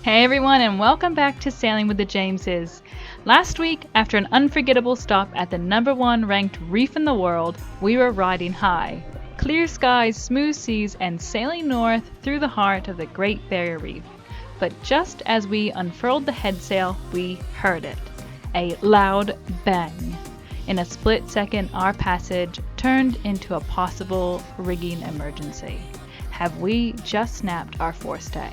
Hey everyone, and welcome back to Sailing with the Jameses. Last week, after an unforgettable stop at the #1 ranked reef in the world, we were riding high. Clear skies, smooth seas, and sailing north through the heart of the Great Barrier Reef. But just as we unfurled the headsail, we heard it. A loud bang. In a split second, our passage turned into a possible rigging emergency. Have we just snapped our forestay?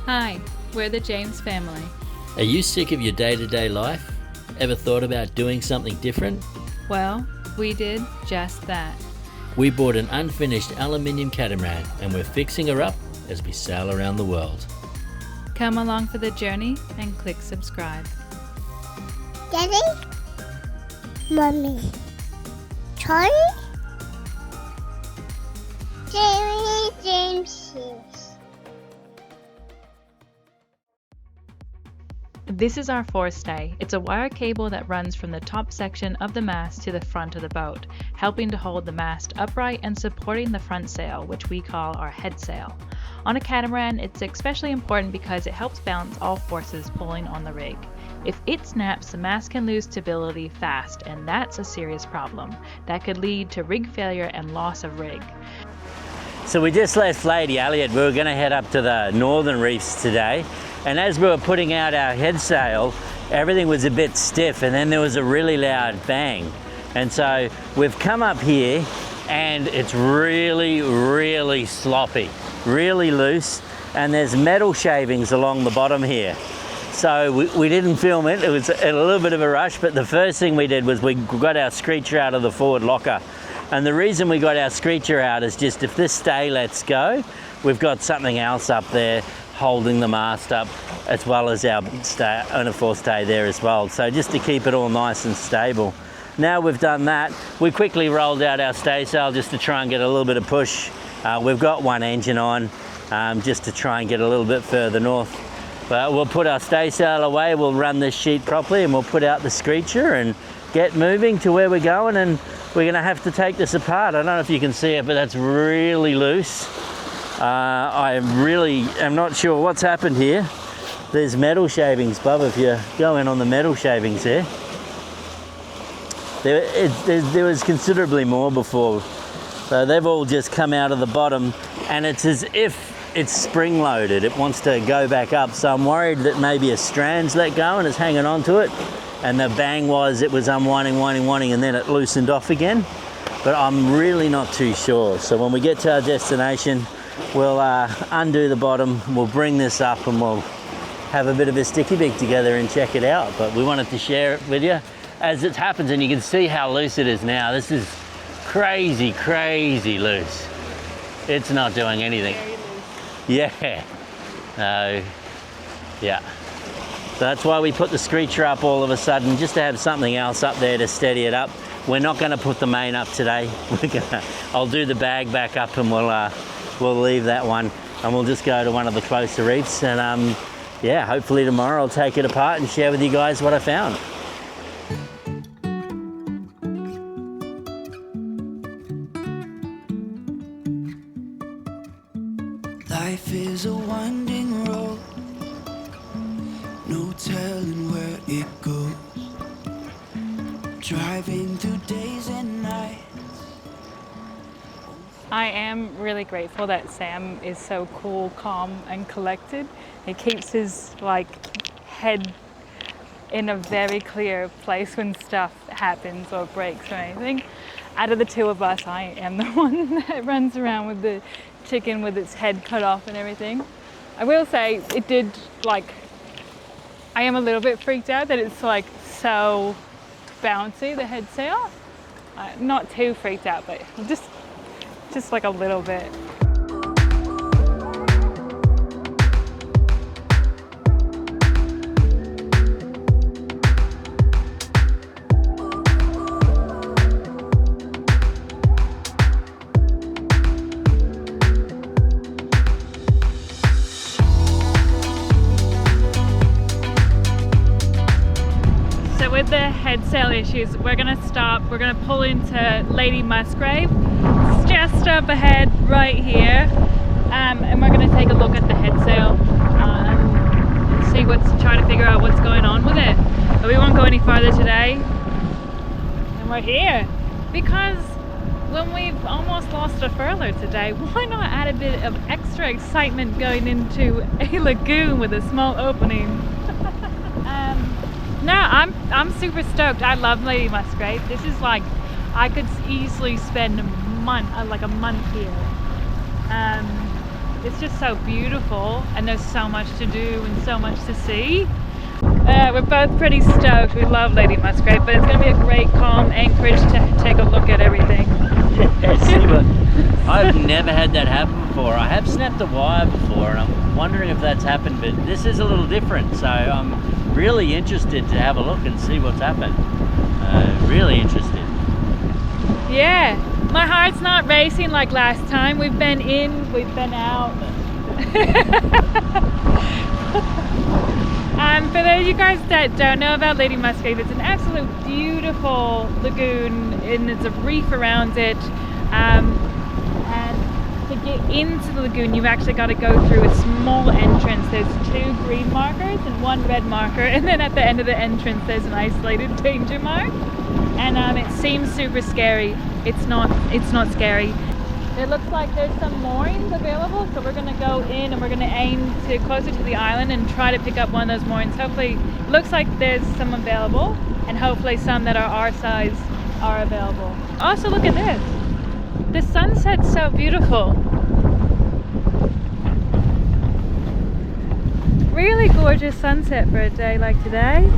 Hi, we're the James family. Are you sick of your day-to-day life? Ever thought about doing something different? Well, we did just that. We bought an unfinished aluminium catamaran and we're fixing her up as we sail around the world. Come along for the journey and click subscribe. Daddy? Mommy? Charlie? James. This is our forestay. It's a wire cable that runs from the top section of the mast to the front of the boat, helping to hold the mast upright and supporting the front sail, which we call our head sail. On a catamaran, it's especially important because it helps balance all forces pulling on the rig. If it snaps, the mast can lose stability fast, and that's a serious problem. That could lead to rig failure and loss of rig. So we just left Lady Elliot. We were going to head up to the northern reefs today, and as we were putting out our head sail, everything was a bit stiff, and then there was a really loud bang. And so we've come up here and it's really sloppy, really loose, and there's metal shavings along the bottom here. So we didn't film it. It was a little bit of a rush, but the first thing we did was we got our screecher out of the forward locker. And the reason we got our screecher out is just if this stay lets go, we've got something else up there holding the mast up, as well as our FORESTAY there as well. So just to keep it all nice and stable. Now we've done that, we quickly rolled out our staysail just to try and get a little bit of push. We've got one engine on just to try and get a little bit further north. But we'll put our staysail away, we'll run this sheet properly, and we'll put out the screecher and get moving to where we're going. And we're going to have to take this apart. I don't know if you can see it, but that's really loose. I am not sure what's happened here. There's metal shavings, Bub, if you go in on the metal shavings there. There was considerably more before. So they've all just come out of the bottom, and it's as if it's spring loaded. It wants to go back up. So I'm worried that maybe a strand's let go and it's hanging on to it. And the bang was, it was unwinding, winding, and then it loosened off again. But I'm really not too sure. So when we get to our destination, we'll undo the bottom, we'll bring this up, and we'll have a bit of a sticky beak together and check it out. But we wanted to share it with you as it happens, and you can see how loose it is now. This is crazy loose. It's not doing anything. Yeah. Yeah. So that's why we put the screecher up all of a sudden, just to have something else up there to steady it up. We're not going to put the main up today. I'll do the bag back up, and we'll leave that one, and we'll just go to one of the closer reefs. And yeah, hopefully tomorrow I'll take it apart and share with you guys what I found. Life is a winding road, no telling where it goes. Driving through days and nights. I am really grateful that Sam is so cool, calm, and collected. He keeps his head in a very clear place when stuff happens or breaks or anything. Out of the two of us, I am the one that runs around with the chicken with its head cut off and everything. I will say it did, I am a little bit freaked out that it's so bouncy, the head sail. Not too freaked out, but just a little bit. with the head sail issues. We're gonna stop, we're gonna pull into Lady Musgrave. It's just up ahead right here. And we're gonna take a look at the head sail and see try to figure out what's going on with it. But we won't go any farther today. And we're here because when we've almost lost a furler today, why not add a bit of extra excitement going into a lagoon with a small opening? No, I'm super stoked. I love Lady Musgrave. This is like, I could easily spend a month here. It's just so beautiful, and there's so much to do and so much to see. We're both pretty stoked. We love Lady Musgrave, but it's going to be a great calm anchorage to take a look at everything. I've never had that happen before. I have snapped a wire before, and I'm wondering if that's happened, but this is a little different, so I'm really interested to have a look and see what's happened. Really interested. Yeah. My heart's not racing like last time. We've been in, we've been out. For those of you guys that don't know about Lady Musgrave, it's an absolute beautiful lagoon, and there's a reef around it. And to get into the lagoon, you've actually got to go through a small entrance. There's 2 green markers and 1 red marker, and then at the end of the entrance, there's an isolated danger mark. And it seems super scary. It's not scary. It looks like there's some moorings available, so we're going to go in and we're going to aim to closer to the island and try to pick up one of those moorings. Hopefully, it looks like there's some available, and hopefully some that are our size are available. Also, look at this. The sunset's so beautiful. Really gorgeous sunset for a day like today.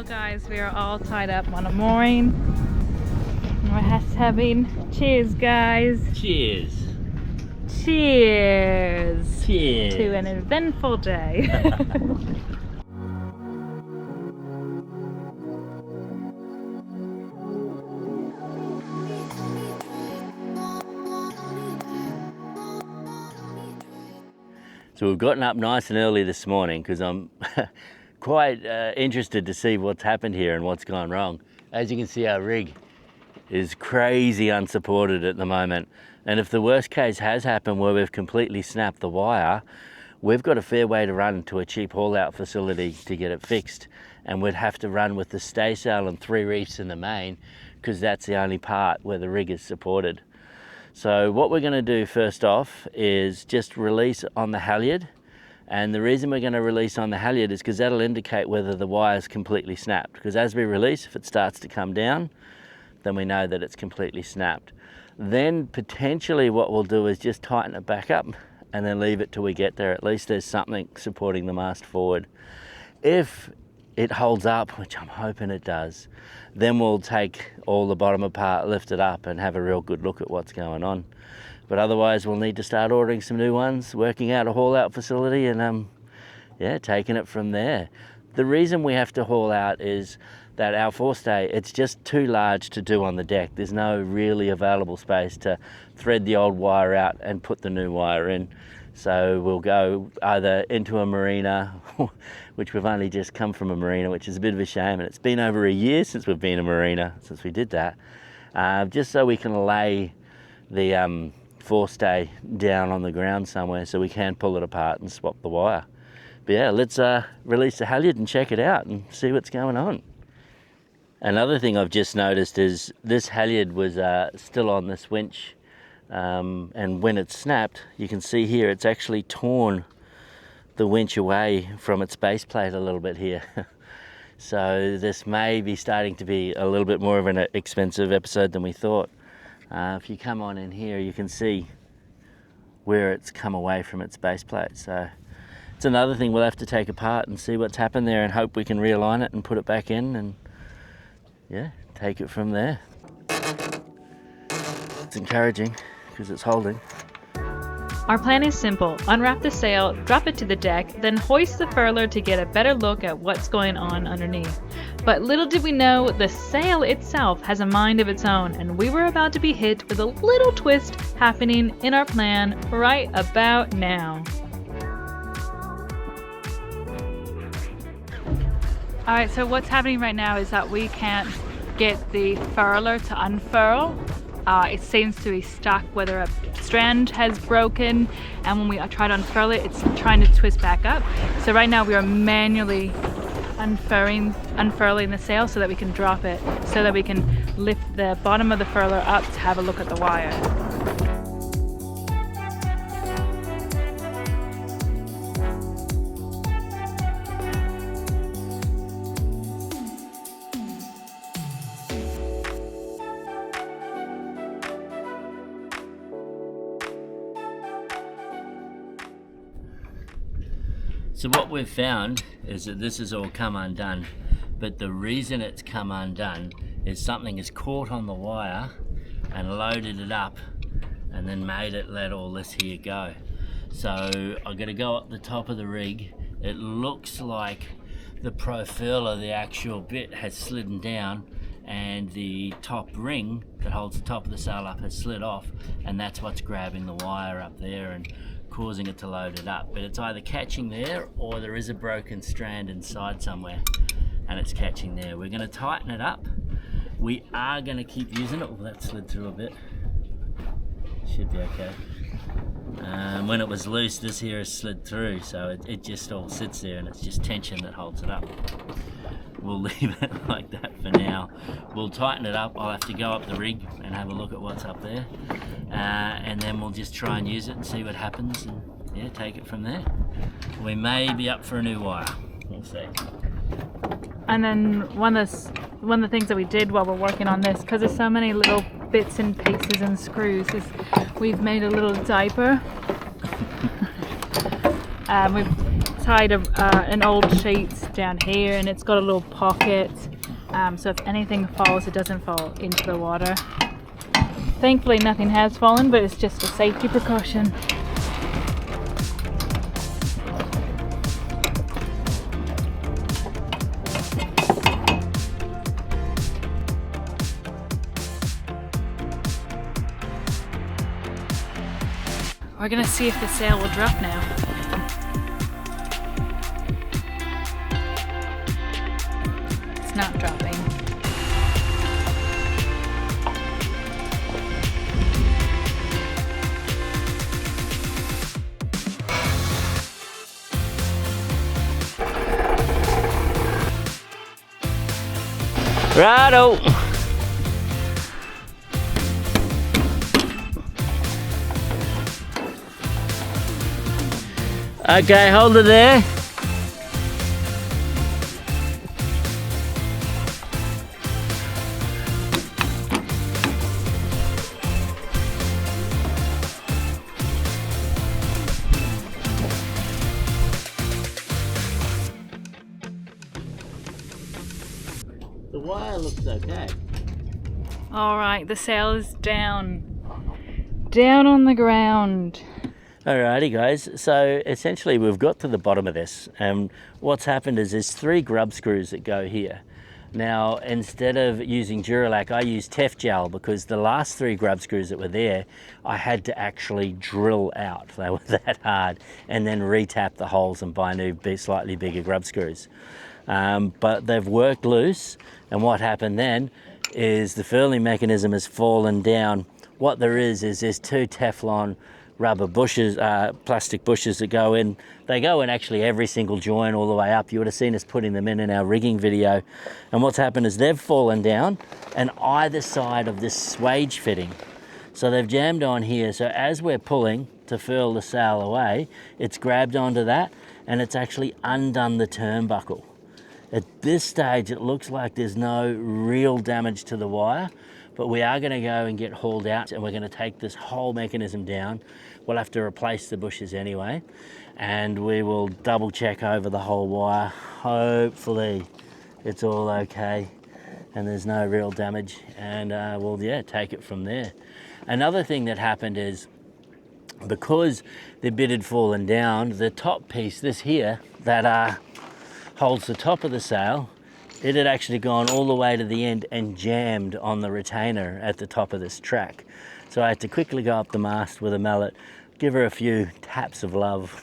Guys, we are all tied up on a mooring. We're having cheers, guys. Cheers. Cheers. Cheers. To an eventful day. So we've gotten up nice and early this morning because I'm quite interested to see what's happened here and what's gone wrong. As you can see, our rig is crazy unsupported at the moment, and if the worst case has happened where we've completely snapped the wire, we've got a fair way to run to a cheap haul out facility to get it fixed, and we'd have to run with the staysail and 3 reefs in the main because that's the only part where the rig is supported. So what we're going to do first off is just release on the halyard. And the reason we're going to release on the halyard is because that'll indicate whether the wire is completely snapped. Because as we release, if it starts to come down, then we know that it's completely snapped. Then potentially what we'll do is just tighten it back up and then leave it till we get there. At least there's something supporting the mast forward. If it holds up, which I'm hoping it does, then we'll take all the bottom apart, lift it up and have a real good look at what's going on. But otherwise we'll need to start ordering some new ones, working out a haul out facility, and yeah, taking it from there. The reason we have to haul out is that our FORESTAY, it's just too large to do on the deck. There's no really available space to thread the old wire out and put the new wire in. So we'll go either into a marina, which we've only just come from a marina, which is a bit of a shame, and it's been over a year since we've been in a marina, since we did that, just so we can lay the FORESTAY down on the ground somewhere so we can pull it apart and swap the wire. But yeah, let's release the halyard and check it out and see what's going on. Another thing I've just noticed is this halyard was still on this winch, and when it snapped, you can see here it's actually torn the winch away from its base plate a little bit here. So this may be starting to be a little bit more of an expensive episode than we thought. If you come on in here, you can see where it's come away from its base plate. So it's another thing we'll have to take apart and see what's happened there, and hope we can realign it and put it back in, and yeah, take it from there. It's encouraging because it's holding. Our plan is simple. Unwrap the sail, drop it to the deck, then hoist the furler to get a better look at what's going on underneath. But little did we know, the sail itself has a mind of its own, and we were about to be hit with a little twist happening in our plan right about now. Alright, so what's happening right now is that we can't get the furler to unfurl. It seems to be stuck, whether a strand has broken, and when we try to unfurl it, it's trying to twist back up. So right now we are manually unfurling the sail so that we can drop it, so that we can lift the bottom of the furler up to have a look at the wire. So what we've found is that this has all come undone, but the reason it's come undone is something has caught on the wire and loaded it up and then made it let all this here go. So I'm going to go up the top of the rig. It looks like the profile of the actual bit has slidden down, and the top ring that holds the top of the sail up has slid off, and that's what's grabbing the wire up there and causing it to load it up. But it's either catching there, or there is a broken strand inside somewhere and it's catching there. We're going to tighten it up. We are going to keep using it. Well, that slid through a bit. Should be okay. When it was loose, this here has slid through, so it just all sits there, and it's just tension that holds it up. We'll leave it like that for now. We'll tighten it up. I'll have to go up the rig and have a look at what's up there, and then we'll just try and use it and see what happens, and yeah, take it from there. We may be up for a new wire. We'll see. And then one of the things that we did while we're working on this, because there's so many little bits and pieces and screws, is we've made a little diaper. We've tied an old sheet down here, and it's got a little pocket, so if anything falls, it doesn't fall into the water. Thankfully nothing has fallen, but it's just a safety precaution. We're gonna see if the sail will drop now. It's not dropping. Righto. Okay, hold it there. The wire looks okay. All right, the sail is down on the ground. Alrighty guys, so essentially we've got to the bottom of this, and what's happened is there's 3 grub screws that go here. Now, instead of using Duralac, I used Tef Gel, because the last 3 grub screws that were there, I had to actually drill out. They were that hard, and then re-tap the holes and buy new, slightly bigger grub screws. But they've worked loose, and what happened then is the furling mechanism has fallen down. What there is there's 2 Teflon rubber bushes, plastic bushes that go in. They go in actually every single joint all the way up. You would have seen us putting them in our rigging video. And what's happened is they've fallen down on either side of this swage fitting. So they've jammed on here. So as we're pulling to furl the sail away, it's grabbed onto that, and it's actually undone the turnbuckle. At this stage, it looks like there's no real damage to the wire, but we are going to go and get hauled out, and we're going to take this whole mechanism down. We'll have to replace the bushes anyway, and we will double check over the whole wire. Hopefully it's all okay and there's no real damage, and we'll take it from there. Another thing that happened is, because the bit had fallen down, the top piece, this here, that holds the top of the sail, it had actually gone all the way to the end and jammed on the retainer at the top of this track. So I had to quickly go up the mast with a mallet, give her a few taps of love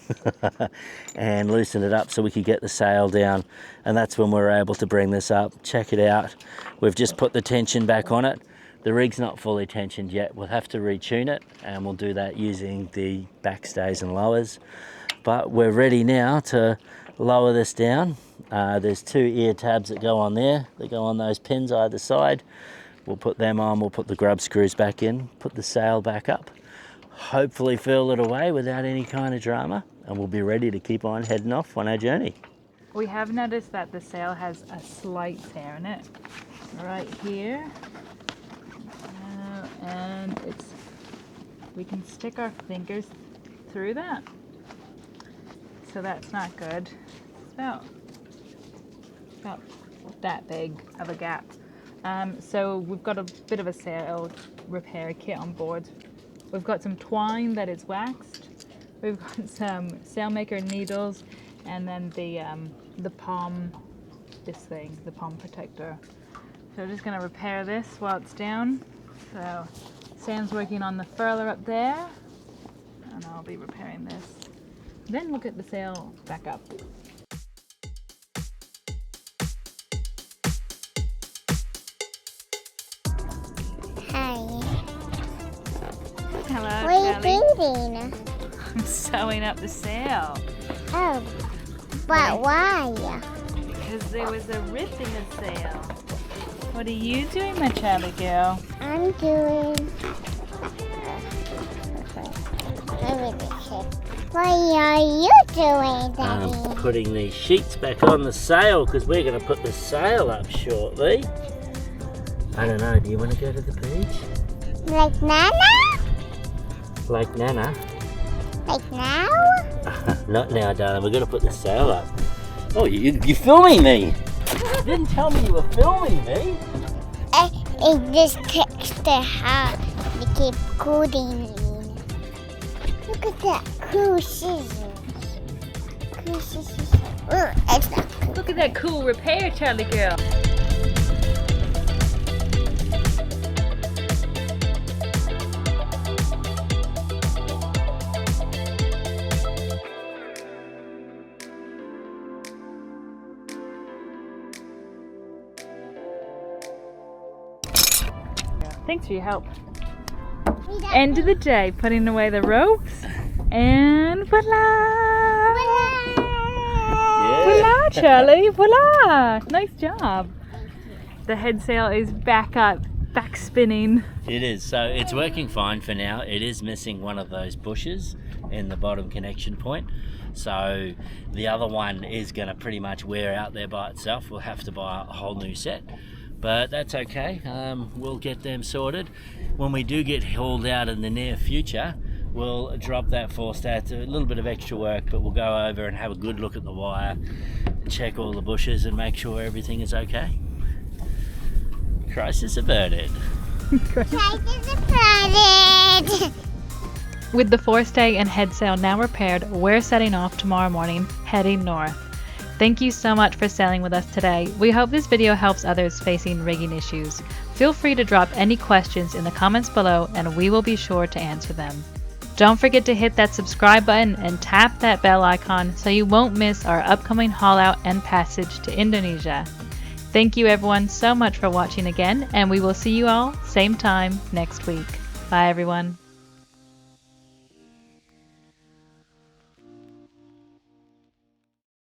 and loosen it up so we could get the sail down. And that's when we were able to bring this up. Check it out. We've just put the tension back on it. The rig's not fully tensioned yet. We'll have to retune it, and we'll do that using the backstays and lowers. But we're ready now to lower this down. There's 2 ear tabs that go on there. They go on those pins either side. We'll put them on, we'll put the grub screws back in, put the sail back up, hopefully furl it away without any kind of drama, and we'll be ready to keep on heading off on our journey. We have noticed that the sail has a slight tear in it, right here. And we can stick our fingers through that. So that's not good. It's about that big of a gap. So we've got a bit of a sail repair kit on board. We've got some twine that is waxed. We've got some sailmaker needles, and then the palm, the palm protector. So we're just gonna repair this while it's down. So Sam's working on the furler up there, and I'll be repairing this. Then we'll get the sail back up. Hi. Hello, What are Charlie. you doing? I'm sewing up the sail Oh, but why? because there was a rip in the sail. What are you doing, my Charlie girl? I'm doing. What are you doing, I'm Daddy? putting these sheets back on the sail because we're going to put the sail up shortly. I don't know, do you want to go to the beach? Like Nana? Like Nana? Like now? Not now, darling. We're going to put the sail up. Oh, you're filming me. You didn't tell me you were filming me. It just takes the heart to keep cooling. Look at that cool scissors. Cool scissors. It's not cool. Look at that cool repair, Charlie girl. Thanks for your help. End of the day, putting away the ropes, and voila! Voila, Charlie, voila! Nice job. The head sail is back up, back spinning. It is. So it's working fine for now. It is missing one of those bushes in the bottom connection point. So the other one is going to pretty much wear out there by itself. We'll have to buy a whole new set. But that's okay, we'll get them sorted. When we do get hauled out in the near future, we'll drop that FORESTAY. It's a little bit of extra work, but we'll go over and have a good look at the wire, check all the bushes and make sure everything is okay. Crisis averted. Crisis averted. With the FORESTAY and head sail now repaired, we're setting off tomorrow morning, heading north. Thank you so much for sailing with us today. We hope this video helps others facing rigging issues. Feel free to drop any questions in the comments below and we will be sure to answer them. Don't forget to hit that subscribe button and tap that bell icon so you won't miss our upcoming haul out and passage to Indonesia. Thank you everyone so much for watching again, and we will see you all same time next week. Bye everyone.